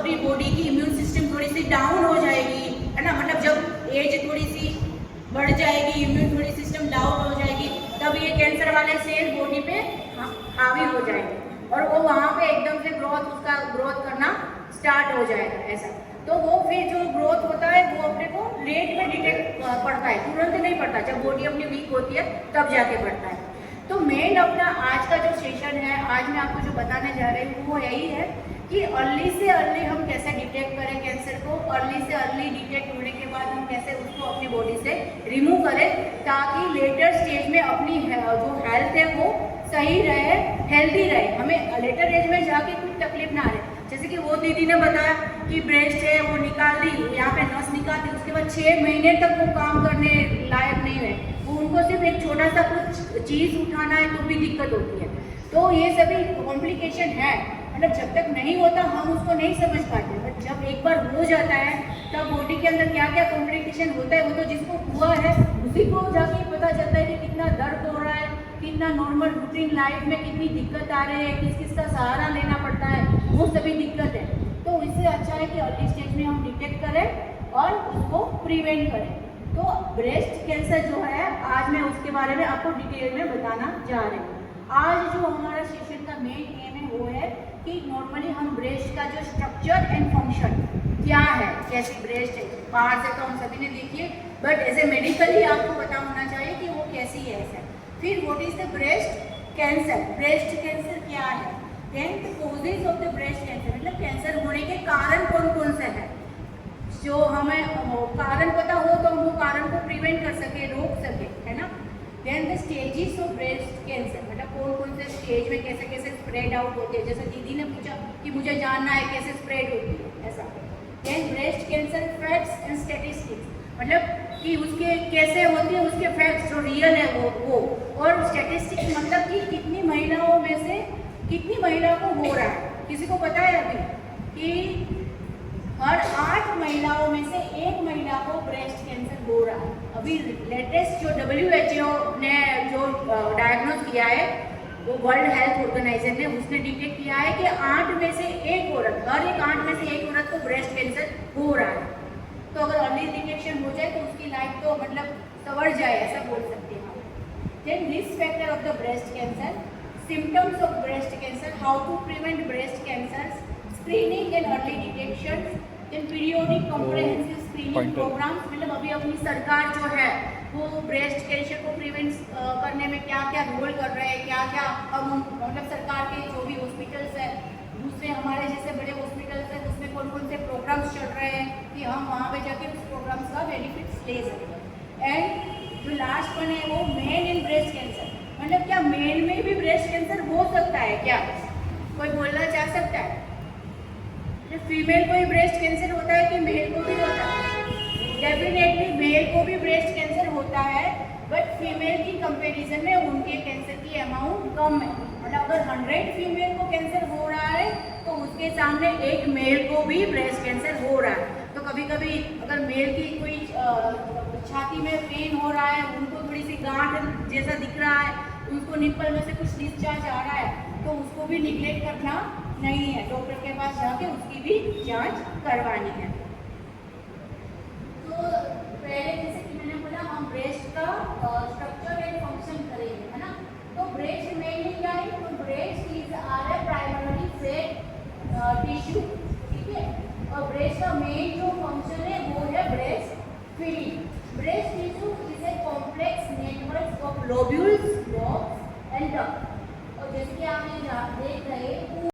भी बॉडी की immune system थोड़ी सी डाउन हो जाएगी, है ना। मतलब जब एज थोड़ी सी बढ़ जाएगी, इम्यून थोड़ी सिस्टम डाउन हो जाएगी, तब ये कैंसर वाले सेल बॉडी पे हावी हो जाएंगे और वो वहाँ पे एकदम से उसका ग्रोथ करना स्टार्ट हो जाएगा ऐसा। तो वो फिर जो ग्रोथ होता है वो अपने को लेट में डिटेक्ट पड़ता है, तुरंत नहीं पड़ता, जब बॉडी अपनी वीक होती है तब जाके पड़ता है। तो मेन अपना आज का जो सेशन है, आज मैं आपको जो बताने जा रही हूँ वो यही है कि अर्ली से अर्ली हम कैसे डिटेक्ट करें कैंसर को, अर्ली से अर्ली डिटेक्ट होने के बाद हम कैसे उसको अपनी बॉडी से रिमूव करें, ताकि लेटर स्टेज में अपनी जो हेल्थ है वो सही रहे, हेल्दी रहे, हमें लेटर एज में जाके कोई तकलीफ ना आए। जैसे कि वो दीदी ने बताया कि ब्रेस्ट है वो निकाल दी, यहाँ पे नस निकाल दी, उसके बाद 6 महीने तक वो काम करने लायक नहीं है, वो उनको सिर्फ एक छोटा सा कुछ चीज़ उठाना है तो भी दिक्कत होती है। तो ये सभी कॉम्प्लिकेशन है, मतलब जब तक नहीं होता हम उसको नहीं समझ पाते, बट जब एक बार हो जाता है तब बॉडी के अंदर क्या क्या कॉम्प्लिकेशन होता है वो तो जिसको हुआ है उसी को जाके पता चलता है कि कितना दर्द हो रहा है, कितना नॉर्मल रूटीन लाइफ में कितनी दिक्कत आ रही है, किस किस का सहारा लेना पड़ता है, वो सभी दिक्कत है। तो इससे अच्छा है कि अर्ली स्टेज में हम डिटेक्ट करें और उसको प्रिवेंट करें। तो ब्रेस्ट कैंसर जो है आज मैं उसके बारे में आपको डिटेल में बताना जा रही हूँ। आज जो हमारा सेशन का मेन एम है वो है कि नॉर्मली हम ब्रेस्ट का जो स्ट्रक्चर एंड फंक्शन क्या है, कैसी ब्रेस्ट है, बाहर से तो हम सभी ने देखी है, बट एज ए मेडिकली आपको पता होना चाहिए कि वो कैसी है ऐसा। फिर what is the breast cancer, breast cancer क्या है, then the causes of the breast cancer, मतलब कैंसर होने के कारण कौन कौन से हैं, जो हमें कारण पता हो तो हम वो कारण को प्रिवेंट कर सके, रोक सके, है ना। Then the stages of breast cancer, मतलब कौन कौन से स्टेज में कैसे कैसे स्प्रेड आउट होते हैं, जैसे दीदी ने पूछा कि मुझे जानना है कैसे स्प्रेड होती है ऐसा। Then breast cancer facts and statistics, मतलब कि उसके कैसे होती है, उसके फैक्ट्स जो रियल है वो और स्टैटिस्टिक्स मतलब कि कितनी महिलाओं में से कितनी महिला को हो रहा है। किसी को पता है अभी कि हर 8 महिलाओं में से 1 महिला को ब्रेस्ट कैंसर हो रहा है। अभी लेटेस्ट जो WHO ने जो डायग्नोज किया है, वो वर्ल्ड हेल्थ ऑर्गेनाइजेशन ने उसने डिटेक्ट किया है कि 8 में से 1 औरत, हर एक 8 में से 1 औरत को ब्रेस्ट कैंसर हो रहा है। तो अगर अर्ली डिटेक्शन हो जाए तो उसकी लाइफ तो मतलब संवर जाए ऐसा बोल सकते हैं हम। Then risk factor of the breast cancer, symptoms of breast cancer, how to prevent breast cancer, screening and early detection, then periodic comprehensive screening programmes, मतलब अभी अपनी सरकार जो है वो ब्रेस्ट कैंसर को प्रिवेंट करने में क्या क्या रोल कर रहे हैं, क्या क्या हम मतलब सरकार के जो भी हॉस्पिटल्स है, दूसरे हमारे जैसे बड़े हॉस्पिटल्स हैं उसमें कौन कौन से प्रोग्राम्स चल रहे हैं कि हम वहाँ पे जाके उस प्रोग्राम्स का बेनिफिट्स ले सकें। एंड जो लास्ट वन है वो मेल इन ब्रेस्ट कैंसर, मतलब क्या मेल में भी ब्रेस्ट कैंसर हो सकता है क्या, कोई बोलना चाह सकता है? फीमेल को ही ब्रेस्ट कैंसर होता है कि मेल को भी होता है? डेफिनेटली मेल को भी ब्रेस्ट कैंसर होता है, बट फीमेल की कंपैरिजन में उनके कैंसर की अमाउंट कम है। मतलब अगर 100 फीमेल को कैंसर हो रहा है तो उसके सामने 1 मेल को भी ब्रेस्ट कैंसर हो रहा है। तो कभी कभी अगर मेल की कोई छाती में पेन हो रहा है, उनको थोड़ी सी गांठ जैसा दिख रहा है, उनको निप्पल में से कुछ डिस्चार्ज आ रहा है, तो उसको भी निगलेक्ट करना नहीं है, डॉक्टर के पास जाके उसकी भी जांच करवानी है। तो पहले जैसे कि मैंने बोला हम ब्रेस्ट का स्ट्रक्चर एंड फंक्शन करेंगे, है ना। तो ब्रेस्ट मेनली क्या है, तो breast is are a primary fat tissue, ठीक है। और ब्रेस्ट का मेन जो फंक्शन है वो है breast feeding. Breast tissue is a complex network of lobules, lobes and duct. और जैसे कि आप ये देख रहे हैं